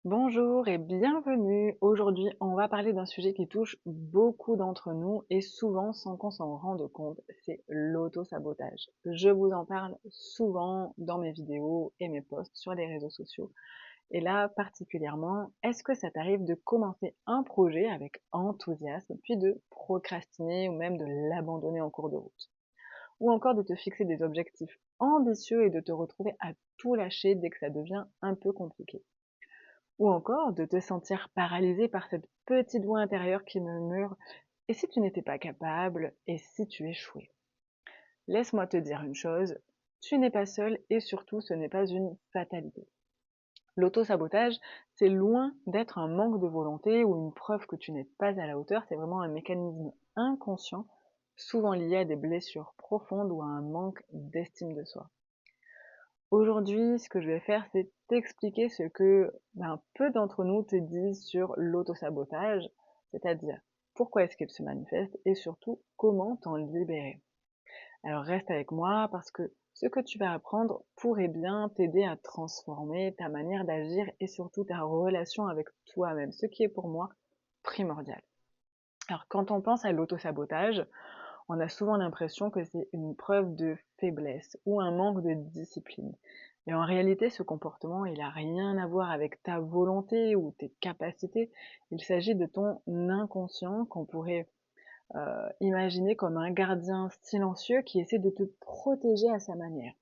Bonjour et bienvenue. Aujourd'hui, on va parler d'un sujet qui touche beaucoup d'entre nous et souvent sans qu'on s'en rende compte, c'est l'auto-sabotage. Je vous en parle souvent dans mes vidéos et mes posts sur les réseaux sociaux. Et là, particulièrement, est-ce que ça t'arrive de commencer un projet avec enthousiasme, puis de procrastiner ou même de l'abandonner en cours de route? Ou encore de te fixer des objectifs ambitieux et de te retrouver à tout lâcher dès que ça devient un peu compliqué? Ou encore de te sentir paralysé par cette petite voix intérieure qui murmure: «Et si tu n'étais pas capable? Et si tu échouais?» Laisse-moi te dire une chose, tu n'es pas seul et surtout ce n'est pas une fatalité. L'auto-sabotage, c'est loin d'être un manque de volonté ou une preuve que tu n'es pas à la hauteur, c'est vraiment un mécanisme inconscient, souvent lié à des blessures profondes ou à un manque d'estime de soi. Aujourd'hui, ce que je vais faire, c'est t'expliquer ce que peu d'entre nous te disent sur l'autosabotage, c'est-à-dire pourquoi est-ce qu'il se manifeste et surtout comment t'en libérer. Alors reste avec moi parce que ce que tu vas apprendre pourrait bien t'aider à transformer ta manière d'agir et surtout ta relation avec toi-même, ce qui est pour moi primordial. Alors quand on pense à l'autosabotage, on a souvent l'impression que c'est une preuve de faiblesse ou un manque de discipline. Et en réalité, ce comportement, il n'a rien à voir avec ta volonté ou tes capacités. Il s'agit de ton inconscient qu'on pourrait imaginer comme un gardien silencieux qui essaie de te protéger à sa manière.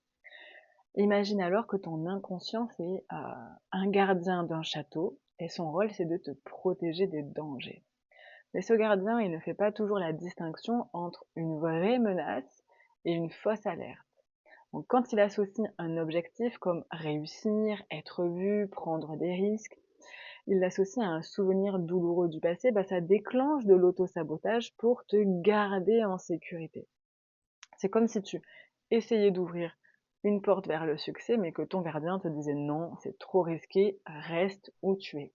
Imagine alors que ton inconscient, c'est un gardien d'un château et son rôle, c'est de te protéger des dangers. Mais ce gardien, il ne fait pas toujours la distinction entre une vraie menace et une fausse alerte. Donc quand il associe un objectif comme réussir, être vu, prendre des risques, il l'associe à un souvenir douloureux du passé, ça déclenche de l'auto-sabotage pour te garder en sécurité. C'est comme si tu essayais d'ouvrir une porte vers le succès, mais que ton gardien te disait non, c'est trop risqué, reste où tu es.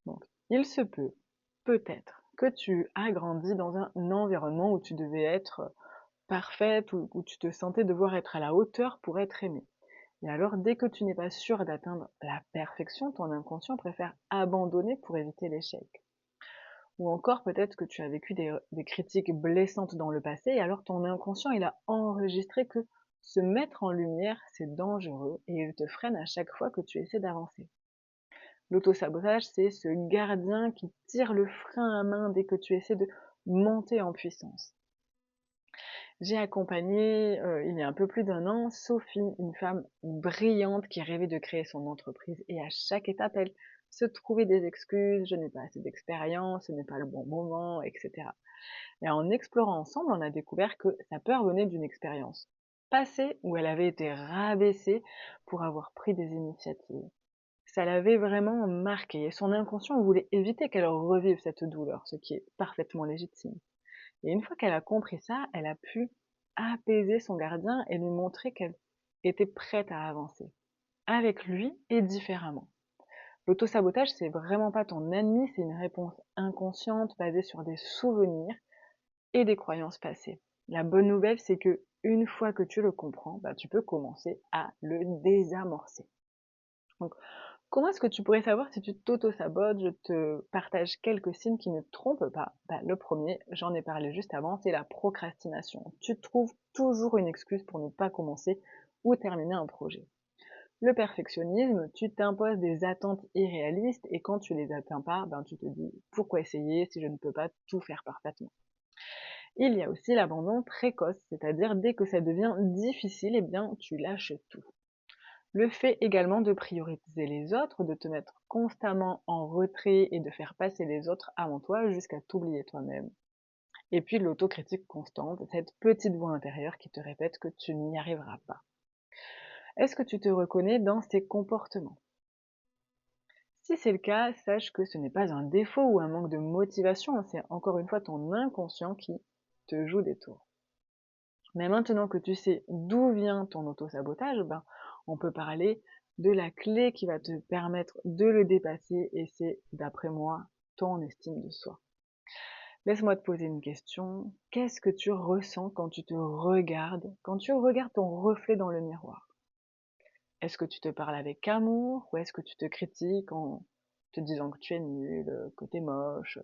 Donc, il se peut, peut-être, que tu as grandi dans un environnement où tu devais être parfaite, où tu te sentais devoir être à la hauteur pour être aimée. Et alors, dès que tu n'es pas sûr d'atteindre la perfection, ton inconscient préfère abandonner pour éviter l'échec. Ou encore, peut-être que tu as vécu des critiques blessantes dans le passé, et alors ton inconscient, il a enregistré que se mettre en lumière, c'est dangereux, et il te freine à chaque fois que tu essaies d'avancer. L'autosabotage, c'est ce gardien qui tire le frein à main dès que tu essaies de monter en puissance. J'ai accompagné, il y a un peu plus d'un an, Sophie, une femme brillante qui rêvait de créer son entreprise et à chaque étape, elle se trouvait des excuses: «Je n'ai pas assez d'expérience, ce n'est pas le bon moment» et cetera. Et en explorant ensemble, on a découvert que sa peur venait d'une expérience passée où elle avait été rabaissée pour avoir pris des initiatives. Ça l'avait vraiment marquée et son inconscient voulait éviter qu'elle revive cette douleur, ce qui est parfaitement légitime. Et une fois qu'elle a compris ça, elle a pu apaiser son gardien et lui montrer qu'elle était prête à avancer, avec lui et différemment. L'autosabotage, c'est vraiment pas ton ennemi, c'est une réponse inconsciente basée sur des souvenirs et des croyances passées. La bonne nouvelle, c'est que une fois que tu le comprends, tu peux commencer à le désamorcer. Donc, comment est-ce que tu pourrais savoir si tu t'auto-sabotes? Je te partage quelques signes qui ne trompent pas. Le premier, j'en ai parlé juste avant, c'est la procrastination. Tu trouves toujours une excuse pour ne pas commencer ou terminer un projet. Le perfectionnisme, tu t'imposes des attentes irréalistes et quand tu les atteins pas, tu te dis pourquoi essayer si je ne peux pas tout faire parfaitement. Il y a aussi l'abandon précoce, c'est-à-dire dès que ça devient difficile, tu lâches tout. Le fait également de prioriser les autres, de te mettre constamment en retrait et de faire passer les autres avant toi jusqu'à t'oublier toi-même. Et puis l'autocritique constante, cette petite voix intérieure qui te répète que tu n'y arriveras pas. Est-ce que tu te reconnais dans ces comportements? Si c'est le cas, sache que ce n'est pas un défaut ou un manque de motivation, c'est encore une fois ton inconscient qui te joue des tours. Mais maintenant que tu sais d'où vient ton auto-sabotage, on peut parler de la clé qui va te permettre de le dépasser et c'est, d'après moi, ton estime de soi. Laisse-moi te poser une question. Qu'est-ce que tu ressens quand tu te regardes, quand tu regardes ton reflet dans le miroir? Est-ce que tu te parles avec amour ou est-ce que tu te critiques en te disant que tu es nul, que tu es moche?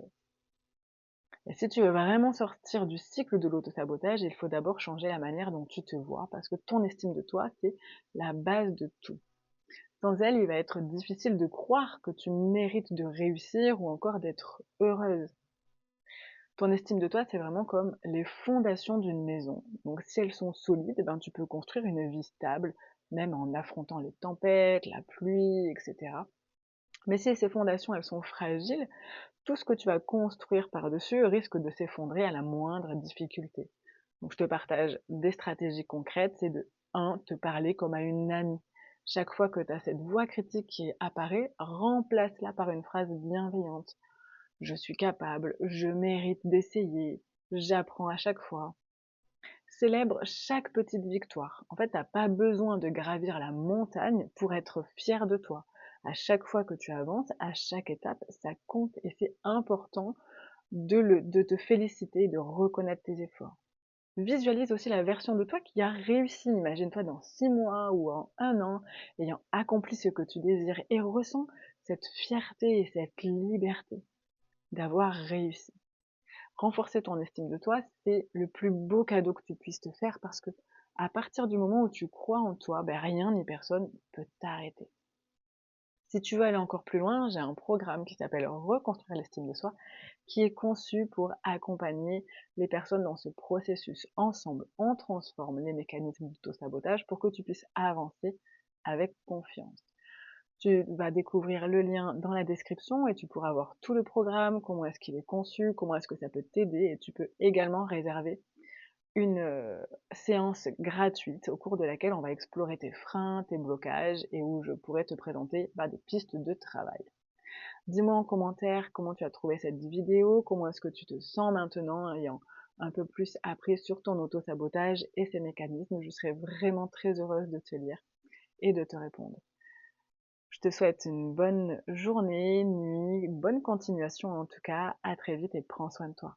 Et si tu veux vraiment sortir du cycle de l'auto-sabotage, il faut d'abord changer la manière dont tu te vois, parce que ton estime de toi, c'est la base de tout. Sans elle, il va être difficile de croire que tu mérites de réussir ou encore d'être heureuse. Ton estime de toi, c'est vraiment comme les fondations d'une maison. Donc si elles sont solides, ben, tu peux construire une vie stable, même en affrontant les tempêtes, la pluie, etc. Mais si ces fondations, elles sont fragiles, tout ce que tu vas construire par-dessus risque de s'effondrer à la moindre difficulté. Donc je te partage des stratégies concrètes, c'est de 1. Te parler comme à une amie. Chaque fois que tu as cette voix critique qui apparaît, remplace-la par une phrase bienveillante. Je suis capable, je mérite d'essayer, j'apprends à chaque fois. Célèbre chaque petite victoire. En fait, t'as pas besoin de gravir la montagne pour être fier de toi. À chaque fois que tu avances, à chaque étape, ça compte et c'est important de te féliciter et de reconnaître tes efforts. Visualise aussi la version de toi qui a réussi. Imagine-toi dans 6 mois ou en 1 an, ayant accompli ce que tu désires et ressens cette fierté et cette liberté d'avoir réussi. Renforcer ton estime de toi, c'est le plus beau cadeau que tu puisses te faire parce que à partir du moment où tu crois en toi, ben rien ni personne peut t'arrêter. Si tu veux aller encore plus loin, j'ai un programme qui s'appelle Reconstruire l'estime de soi, qui est conçu pour accompagner les personnes dans ce processus. Ensemble, on transforme les mécanismes d'auto-sabotage pour que tu puisses avancer avec confiance. Tu vas découvrir le lien dans la description et tu pourras voir tout le programme, comment est-ce qu'il est conçu, comment est-ce que ça peut t'aider et tu peux également réserver une séance gratuite au cours de laquelle on va explorer tes freins, tes blocages et où je pourrais te présenter des pistes de travail. Dis-moi en commentaire comment tu as trouvé cette vidéo, comment est-ce que tu te sens maintenant ayant un peu plus appris sur ton auto-sabotage et ses mécanismes. Je serais vraiment très heureuse de te lire et de te répondre. Je te souhaite une bonne journée, nuit, bonne continuation en tout cas. À très vite et prends soin de toi.